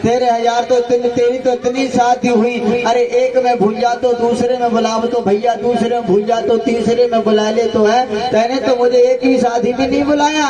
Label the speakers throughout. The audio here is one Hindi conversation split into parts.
Speaker 1: तेरे हजार तो तेरी तो इतनी शादी हुई, अरे एक में भूल जा तो दूसरे में बुलाव तो भैया, दूसरे में भूल जा तो तीसरे में बुला ले तो है। तेने तो मुझे एक ही शादी में नहीं बुलाया,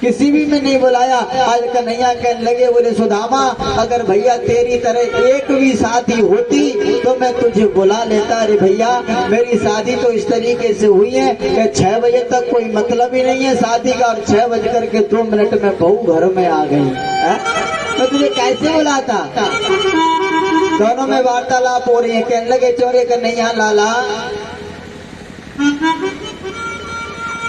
Speaker 1: किसी भी में नहीं बुलाया। आज कन्हैया कहने लगे, बोले सुदामा अगर भैया तेरी तरह एक भी शादी होती तो मैं तुझे बुला लेता। अरे भैया मेरी शादी तो इस तरीके से हुई है कि 6 बजे तक कोई मतलब ही नहीं है शादी का, और 6:02 में बहू घर में आ गई है? मैं तुझे कैसे बुलाता? दोनों में वार्तालाप हो रही है। कहने लगे, चोरे कन्हैया लाला,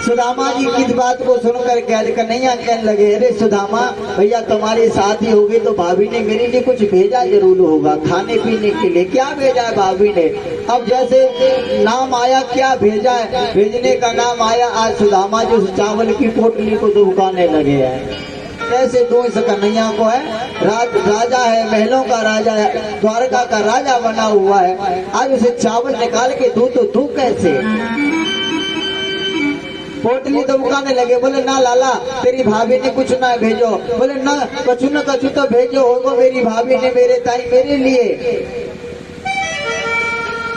Speaker 1: सुदामा जी किस बात को सुनकर कन्हैया कहने लगे, अरे सुदामा भैया तुम्हारी शादी होगी तो भाभी ने मेरे लिए कुछ भेजा जरूर होगा खाने पीने के लिए। क्या भेजा है भाभी ने? अब जैसे नाम आया, क्या भेजा है? भेजने का नाम आया, आज सुदामा जी उस चावल की पोटली को दुबकाने लगे हैं। कैसे दो इस कन्हैया को है, राजा है, महलों का राजा है, द्वारका का राजा बना हुआ है, आज उसे चावल निकाल के दू तो दू कैसे? पोटली तो मुकाने लगे। बोले ना लाला तेरी भाभी ने कुछ ना भेजो। बोले ना कछु तो भेजो होगो मेरी भाभी ने मेरे ताई मेरे लिए।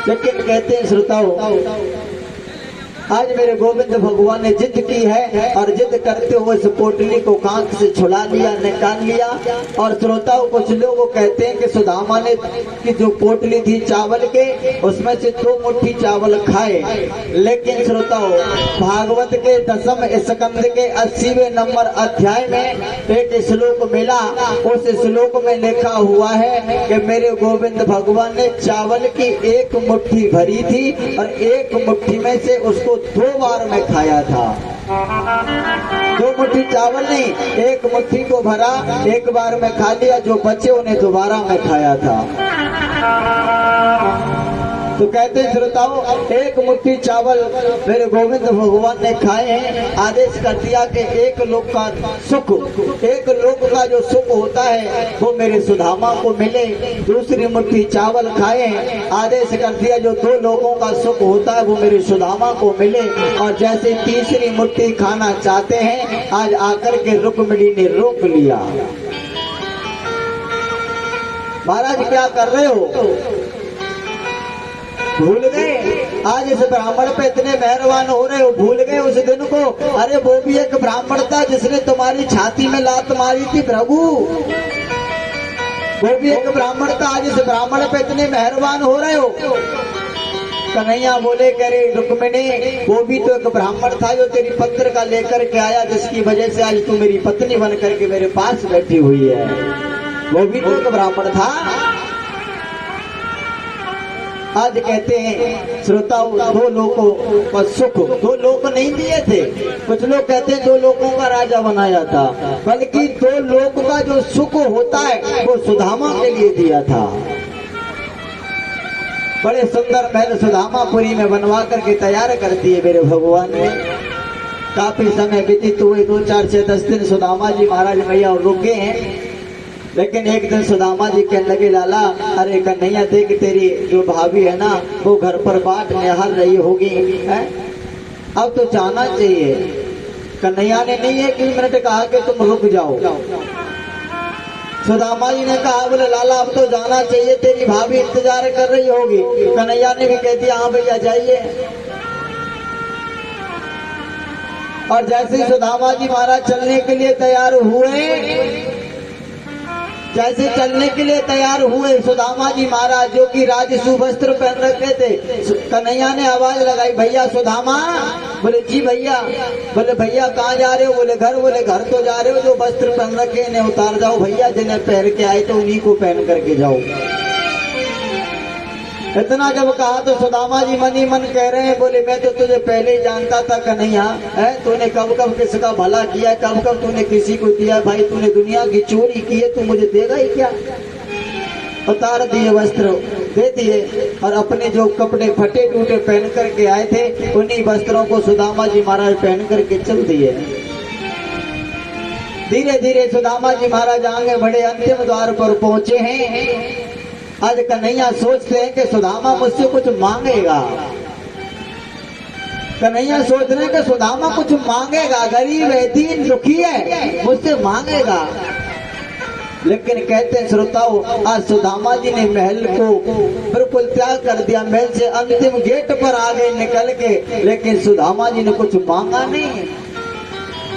Speaker 1: लेकिन कहते हैं श्रोताओ, आज मेरे गोविंद भगवान ने जिद की है और जिद करते हुए इस पोटली को कांख से छुड़ा लिया, निकाल लिया। और श्रोताओं कुछ लोग कहते हैं कि सुदामा ने की जो पोटली थी चावल के उसमें से 2 मुट्ठी चावल खाए। लेकिन श्रोताओं भागवत के 10वें स्कंद के 80वें नंबर अध्याय में एक श्लोक मिला। उस श्लोक में लिखा हुआ है कि मेरे गोविंद भगवान ने चावल की 1 मुट्ठी भरी थी और 1 मुट्ठी में से उसको 2 बार में खाया था। 2 मुट्ठी चावल नहीं, 1 मुट्ठी को भरा, 1 बार में खा लिया, जो बचे उन्हें दोबारा में खाया था। तो कहते श्रोताओं 1 मुट्ठी चावल मेरे गोविंद भगवान ने खाए हैं। आदेश कर दिया कि 1 लोक का सुख, 1 लोक का जो सुख होता है वो मेरे सुदामा को मिले। दूसरी मुट्ठी चावल खाए, आदेश कर दिया जो 2 लोगों का सुख होता है वो मेरे सुदामा को मिले। और जैसे तीसरी मुट्ठी खाना चाहते हैं, आज आकर के रुक्मिणी ने रोक लिया। महाराज क्या कर रहे हो? भूल गए? आज इस ब्राह्मण पे इतने मेहरबान हो रहे हो, भूल गए उस दिन को? अरे वो भी एक ब्राह्मण था जिसने तुम्हारी छाती में लात मारी थी प्रभु, वो भी एक ब्राह्मण था। आज इस ब्राह्मण पे इतने मेहरबान हो रहे हो? कन्हैया बोले, कह रहे रुक्मिणी वो भी तो एक ब्राह्मण था जो तेरी पत्र का लेकर के आया, जिसकी वजह से आज तू मेरी पत्नी बन करके मेरे पास बैठी हुई है। वो भी तो एक ब्राह्मण था। आज कहते हैं श्रोताओं 2 लोगों का सुख 2 लोग नहीं दिए थे। कुछ लोग कहते हैं 2 लोगों का राजा बनाया था, बल्कि 2 लोग का जो सुख होता है वो सुदामा के लिए दिया था। बड़े सुंदर महल सुदामापुरी में बनवा करके तैयार कर दिए मेरे भगवान ने। काफी समय व्यतीत हुए, 2, 4, 6, 10 दिन सुदामा जी महाराज मैया और रुके हैं। लेकिन एक दिन सुदामा जी कहने लगे, लाला अरे कन्हैया देख तेरी जो भाभी है ना वो घर पर बाट निहार रही होगी है, अब तो जाना चाहिए। कन्हैया ने नहीं 1 मिनट कहा कि तुम रुक जाओ। सुदामा जी ने कहा, बोले लाला अब तो जाना चाहिए, तेरी भाभी इंतजार कर रही होगी। कन्हैया ने भी कह दिया, हाँ भैया जाइए। और जैसे ही सुदामा जी महाराज चलने के लिए तैयार हुए, जैसे चलने के लिए तैयार हुए सुदामा जी महाराज जो कि राजसु वस्त्र पहन रखे थे, कन्हैया ने आवाज लगाई, भैया सुदामा। बोले जी भैया। बोले भैया कहाँ जा रहे हो? बोले घर। बोले घर तो जा रहे हो, जो वस्त्र पहन रखे इन्हें उतार जाओ भैया, जिन्हें पहन के आए तो उन्हीं को पहन करके जाओ। इतना जब कहा तो सुदामा जी मन ही मन कह रहे हैं, बोले मैं तो तुझे पहले ही जानता था कन्हैया, है तूने कब कब किसका भला किया, कब कब तूने किसी को दिया। भाई तूने दुनिया की चोरी की है, तू मुझे देगा ही क्या? उतार दिए वस्त्र, दे दिए और अपने जो कपड़े फटे टूटे पहन करके आए थे उन्हीं वस्त्रों को सुदामा जी महाराज पहन करके चल दिए। धीरे धीरे सुदामा जी महाराज आगे बढ़े, अंतिम द्वार पर पहुंचे हैं। आज कन्हैया सोचते हैं कि सुदामा मुझसे कुछ मांगेगा। कन्हैया सोच रहे हैं कि सुदामा कुछ मांगेगा, गरीब है, दीन दुखी है, मुझसे मांगेगा। लेकिन कहते हैं श्रोताओं, आज सुदामा जी ने महल को बिल्कुल त्याग कर दिया, महल से अंतिम गेट पर आ गए निकल के, लेकिन सुदामा जी ने कुछ मांगा नहीं।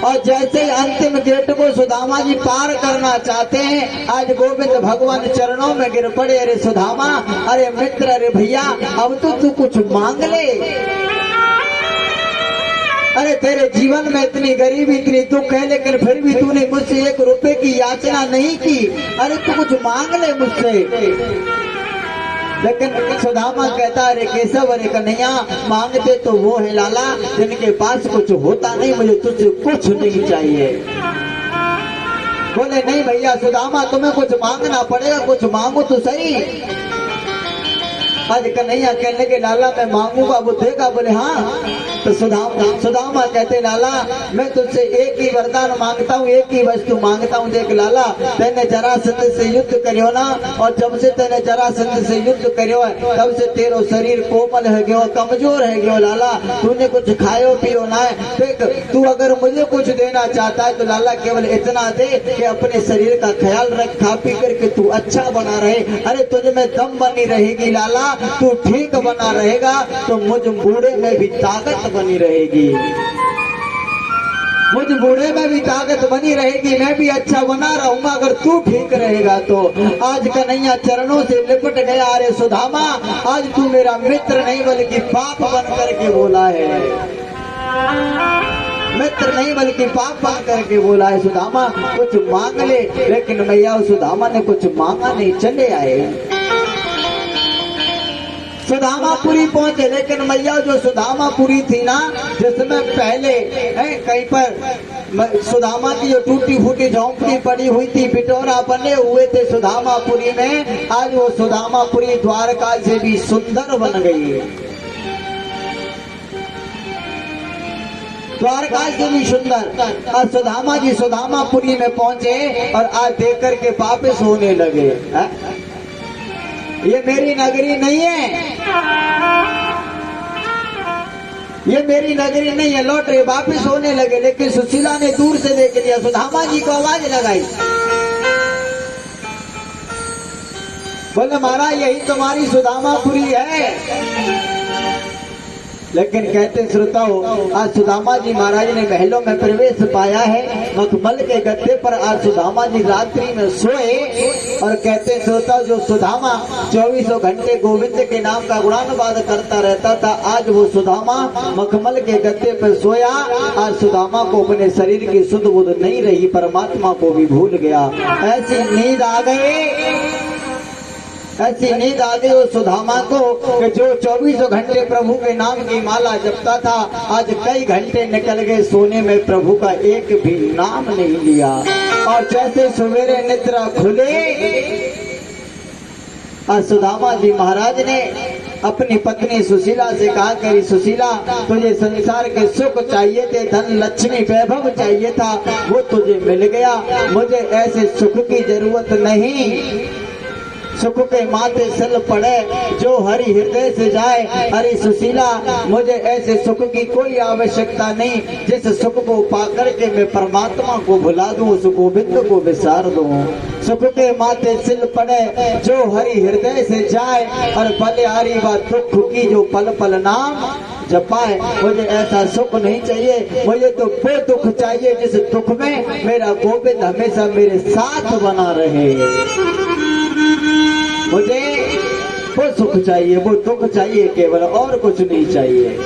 Speaker 1: और जैसे ही अंतिम गेट को सुदामा जी पार करना चाहते हैं, आज गोविंद भगवान चरणों में गिर पड़े। अरे सुदामा, अरे मित्र, अरे भैया, अब तो तू कुछ मांग ले। अरे तेरे जीवन में इतनी गरीबी, इतनी दुख है, लेकिन फिर भी तूने मुझसे 1 रुपए की याचना नहीं की। अरे तू कुछ मांग ले मुझसे। लेकिन सुदामा कहता, अरे केशव, अरे कन्हैया, मांगते तो वो है लाला जिनके पास कुछ होता नहीं, मुझे तुझसे कुछ नहीं चाहिए। बोले नहीं भैया सुदामा, तुम्हें कुछ मांगना पड़ेगा, कुछ मांगो तो सही। आज कन्हैया कहने लगे, लाला मैं मांगूंगा, वो देगा? बोले हाँ। तो सुदामा कहते, लाला मैं तुझसे एक ही वरदान मांगता हूँ, एक ही वस्तु मांगता हूँ। देख लाला, तेने जरासंध से युद्ध करियो ना, और जब से तेने जरासंध से युद्ध करियो है, तब से तेरो शरीर कोमल है गयो, कमजोर है गयो। लाला तूने कुछ खायो पियो ना है। देख तू अगर मुझे कुछ देना चाहता है तो लाला केवल इतना दे कि अपने शरीर का ख्याल रख, खा पी करके तू अच्छा बना रहे। अरे तुझ में दम बनी रहेगी लाला, तू ठीक बना रहेगा तो मुझ बूढ़े में भी ताकत बनी रहेगी, मुझ बूढ़े में भी ताकत बनी रहेगी, मैं भी अच्छा बना रहूंगा अगर तू ठीक रहेगा तो। आज कन्हैया चरणों से लिपट गया। अरे सुदामा, आज तू मेरा मित्र नहीं बल्कि पाप बन करके बोला है, मित्र नहीं बल्कि पाप बन करके बोला है। सुदामा कुछ मांग ले। लेकिन मैया सुदामा ने कुछ मांगा नहीं, चले आए। सुदामापुरी पहुंचे, लेकिन मैया जो सुदामापुरी थी ना, जिसमें पहले कहीं पर सुदामा की जो टूटी फूटी झोंपड़ी पड़ी हुई थी, पिटोरा बने हुए थे सुदामापुरी में, आज वो सुदामापुरी द्वारका से भी सुंदर बन गई है, द्वारका से भी सुंदर। और सुदामा जी सुदामापुरी में पहुंचे और आज देख करके वापस होने लगे। ये मेरी नगरी नहीं है, ये मेरी नगरी नहीं है, लौट रहे, वापिस होने लगे। लेकिन सुशीला ने दूर से देख लिया, सुदामा जी को आवाज लगाई, बोले महाराज यही तुम्हारी सुदामापुरी है। लेकिन कहते हैं श्रोताओं, आज सुदामा जी महाराज ने महलों में प्रवेश पाया है। मखमल के गद्दे पर आज सुदामा जी रात्रि में सोए। और कहते हैं श्रोताओं, जो सुदामा 24 घंटे गोविंद के नाम का गुणानुवाद करता रहता था, आज वो सुदामा मखमल के गद्दे पर सोया। आज सुदामा को अपने शरीर की सुध बुध नहीं रही, परमात्मा को भी भूल गया। ऐसी नींद आ गई, ऐसी नींद आ गई उस सुदामा को कि जो 24 घंटे प्रभु के नाम की माला जपता था, आज कई घंटे निकल गए सोने में, प्रभु का एक भी नाम नहीं लिया। और जैसे सवेरे निद्रा खुले, आज सुदामा जी महाराज ने अपनी पत्नी सुशीला से कहा, करी सुशीला तुझे संसार के सुख चाहिए थे, धन लक्ष्मी वैभव चाहिए था, वो तुझे मिल गया, मुझे ऐसे सुख की जरूरत नहीं। सुख के माथे सिल पड़े जो हरि हृदय से जाए। अरे सुशीला मुझे ऐसे सुख की कोई आवश्यकता नहीं जिस सुख को पाकर के मैं परमात्मा को भुला दूं, उस गोविंद को विसार दूं। सुख के माथे सिल पड़े जो हरि हृदय से जाए, और बलिहारी व दुख की जो पल पल नाम जपाए। मुझे ऐसा सुख नहीं चाहिए, मुझे तो वो दुख चाहिए जिस दुख में मेरा गोविंद हमेशा मेरे साथ बना रहे। मुझे वो सुख चाहिए, वो दुख चाहिए केवल, और कुछ नहीं चाहिए।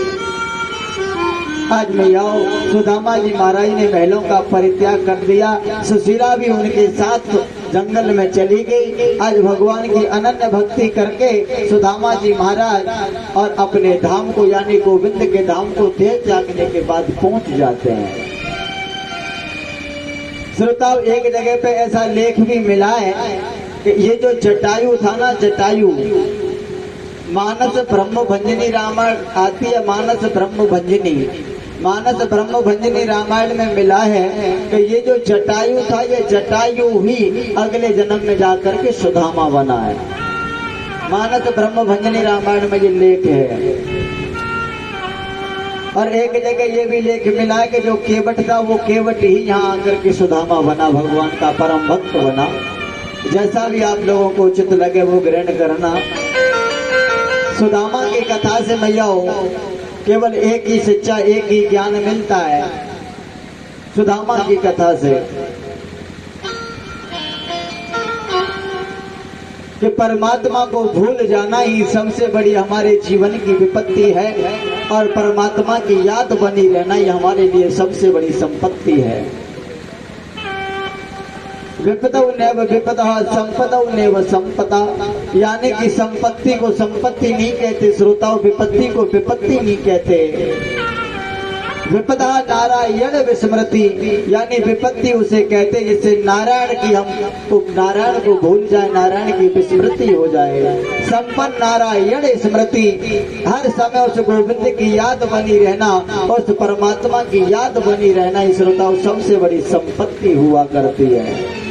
Speaker 1: आज मैं आओ, सुदामा जी महाराज ने महलों का परित्याग कर दिया, सुशीला भी उनके साथ जंगल में चली गई। आज भगवान की अनन्य भक्ति करके सुदामा जी महाराज और अपने धाम को यानी गोविंद के धाम को देर जागने के बाद पहुंच जाते हैं। श्रोताओं, एक जगह पे ऐसा लेख भी मिला है कि ये जो जटायु था ना, जटायु, मानस ब्रह्म भंजनी रामायण आती है, मानस ब्रह्म भंजनी, मानस ब्रह्म भंजनी रामायण में मिला है कि ये जो जटायु था, ये जटायु ही अगले जन्म में जाकर के सुदामा बना है। मानस ब्रह्म भंजनी रामायण में ये लेख है। और एक जगह ये भी लेख मिला है कि जो केवट था वो केवट ही यहाँ आकर के सुदामा बना, भगवान का परम भक्त बना। जैसा भी आप लोगों को उचित लगे वो ग्रहण करना। सुदामा की कथा से मैया केवल एक ही शिक्षा, एक ही ज्ञान मिलता है सुदामा की कथा से, कि परमात्मा को भूल जाना ही सबसे बड़ी हमारे जीवन की विपत्ति है, और परमात्मा की याद बनी रहना ही हमारे लिए सबसे बड़ी संपत्ति है। विपदौ नैव विपदः संपदौ नैव संपदा, यानी कि संपत्ति को संपत्ति नहीं कहते श्रोताओं, विपत्ति को विपत्ति नहीं कहते। विपदा नारायण विस्मृति, यानी विपत्ति उसे कहते जिससे नारायण की हम नारायण को भूल जाए, नारायण की विस्मृति हो जाए। संपन्न नारायण स्मृति, हर समय उस गोविंद की याद बनी रहना, उस परमात्मा की याद बनी रहना, इस श्रोताओं सबसे बड़ी संपत्ति हुआ करती है।